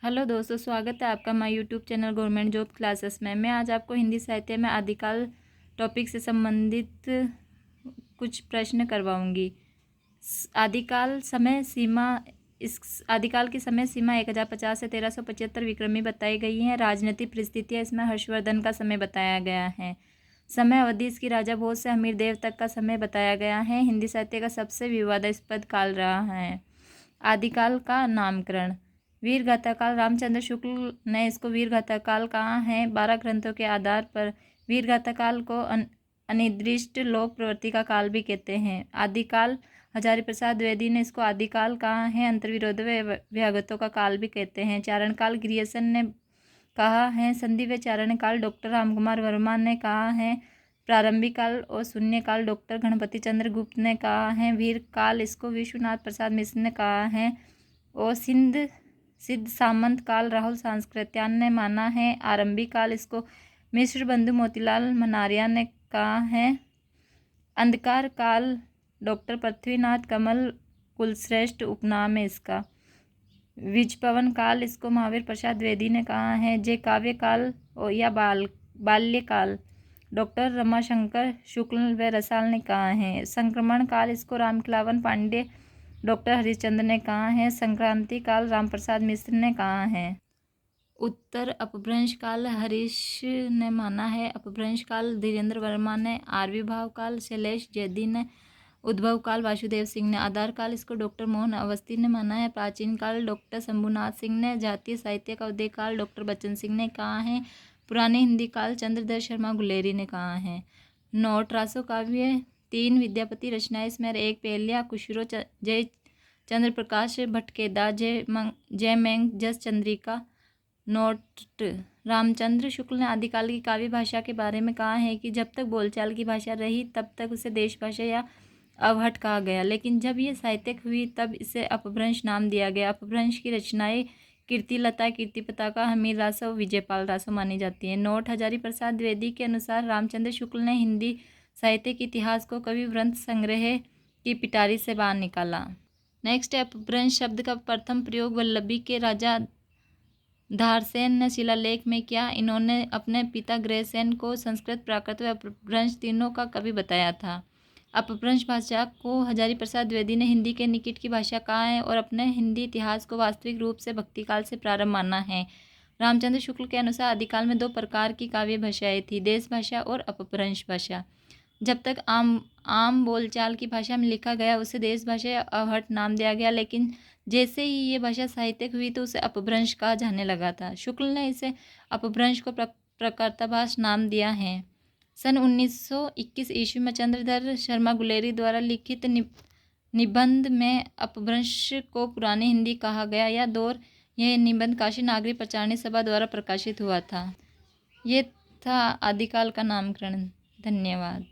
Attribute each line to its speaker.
Speaker 1: Hello दोस्तों, स्वागत है आपका my YouTube channel government job classes में। मैं आज आपको हिंदी साहित्य में आदिकाल टॉपिक से संबंधित कुछ प्रश्न करवाऊंगी। आदिकाल समय सीमा इस आदिकाल की समय सीमा 1050 से 1375 विक्रमी बताई गई है। राजनीतिक परिस्थितियाँ इसमें हर्षवर्धन का समय बताया गया है। समय अवधि इसकी राजा भोज से हमीर देव तक का समय बताया गया है। हिंदी साहित्य का सबसे विवादास्पद काल रहा है। आदिकाल का नामकरण वीर गाथा काल। रामचंद्र शुक्ल ने इसको वीर गाथा काल कहा है। 12 ग्रंथों के आधार पर वीर गाथा काल को अनिर्दिष्ट लोक प्रवृत्ति का काल भी कहते हैं। आदिकाल हजारी प्रसाद द्विवेदी ने इसको आदिकाल कहा है। अंतर्विरोध व व्यागतों का काल भी कहते हैं। चारण काल ग्रियर्सन ने कहा है। संधि व चारण काल डॉक्टर रामकुमार वर्मा ने कहा है। प्रारंभिक काल और शून्य काल डॉक्टर गणपति चंद्र गुप्त ने कहा है। वीर काल इसको विश्वनाथ प्रसाद मिश्र ने कहा है। और सिद्ध सामंत काल राहुल सांस्कृत्यान ने माना है। आरंभिक काल इसको मिश्र बंधु मोतीलाल मनारिया ने कहा है। अंधकार काल डॉक्टर पृथ्वीनाथ कमल कुलश्रेष्ठ उपनाम है इसका। विजपवन काल इसको महावीर प्रसाद द्विवेदी ने कहा है। जे काव्य काल या बाल्यकाल डॉक्टर रमाशंकर शुक्ल व रसाल ने कहा है। संक्रमण काल इसको रामखिलावन पांडे डॉक्टर हरिश्चंद्र ने कहा है। संक्रांति काल रामप्रसाद मिश्र ने कहा है। उत्तर अपभ्रंश काल हरीश ने माना है। अपभ्रंश काल धीरेन्द्र वर्मा ने। आविर्भाव काल शैलेश जैदी ने। उद्भव काल वासुदेव सिंह ने। आधार काल इसको डॉक्टर मोहन अवस्थी ने माना है। प्राचीन काल डॉक्टर शंभुनाथ सिंह ने। जातीय साहित्य का उदय काल डॉक्टर बच्चन सिंह ने कहा है। पुरानी हिंदी काल चंद्रधर शर्मा गुलेरी ने कहा है। नोट रासो काव्य 3 विद्यापति रचनाएं इसमें 1 पहलिया खुशरो जय चंद्र प्रकाश भटकेदा जय मेंग जस चंद्रिका। नोट रामचंद्र शुक्ल ने आदिकाल की काव्य भाषा के बारे में कहा है कि जब तक बोलचाल की भाषा रही तब तक उसे देश भाषा या अवहट कहा गया, लेकिन जब ये साहित्यिक हुई तब इसे अपभ्रंश नाम दिया गया। अपभ्रंश की रचनाएं कीर्तिलता कीर्ति पताका हमीर रासो विजयपाल रासो मानी जाती है। नोट हजारी प्रसाद द्विवेदी के अनुसार रामचंद्र शुक्ल ने हिंदी साहित्य के इतिहास को कवि वृंत संग्रह की पिटारी से बाहर निकाला। नेक्स्ट है अपभ्रंश शब्द का प्रथम प्रयोग वल्लभी के राजा धारसेन ने शिलालेख में किया। इन्होंने अपने पिता ग्रहसेन को संस्कृत प्राकृत व अपभ्रंश तीनों का कवि बताया था। अपभ्रंश भाषा को हजारी प्रसाद द्विवेदी ने हिंदी के निकट की भाषा कहा है और अपने हिंदी इतिहास को वास्तविक रूप से भक्तिकाल से प्रारंभ माना है। रामचंद्र शुक्ल के अनुसार आदिकाल में 2 प्रकार की काव्य भाषाएं थी, देश भाषा और अपभ्रंश भाषा। जब तक आम बोलचाल की भाषा में लिखा गया उसे देश भाषा या अवहट नाम दिया गया, लेकिन जैसे ही ये भाषा साहित्यिक हुई तो उसे अपभ्रंश कहा जाने लगा था। शुक्ल ने इसे अपभ्रंश को प्रकर्ताभास नाम दिया है। सन 1921 ईस्वी में चंद्रधर शर्मा गुलेरी द्वारा लिखित निबंध में अपभ्रंश को पुरानी हिंदी कहा गया। यह निबंध काशी नागरी प्रचारणी सभा द्वारा प्रकाशित हुआ था। ये था आदिकाल का नामकरण। धन्यवाद।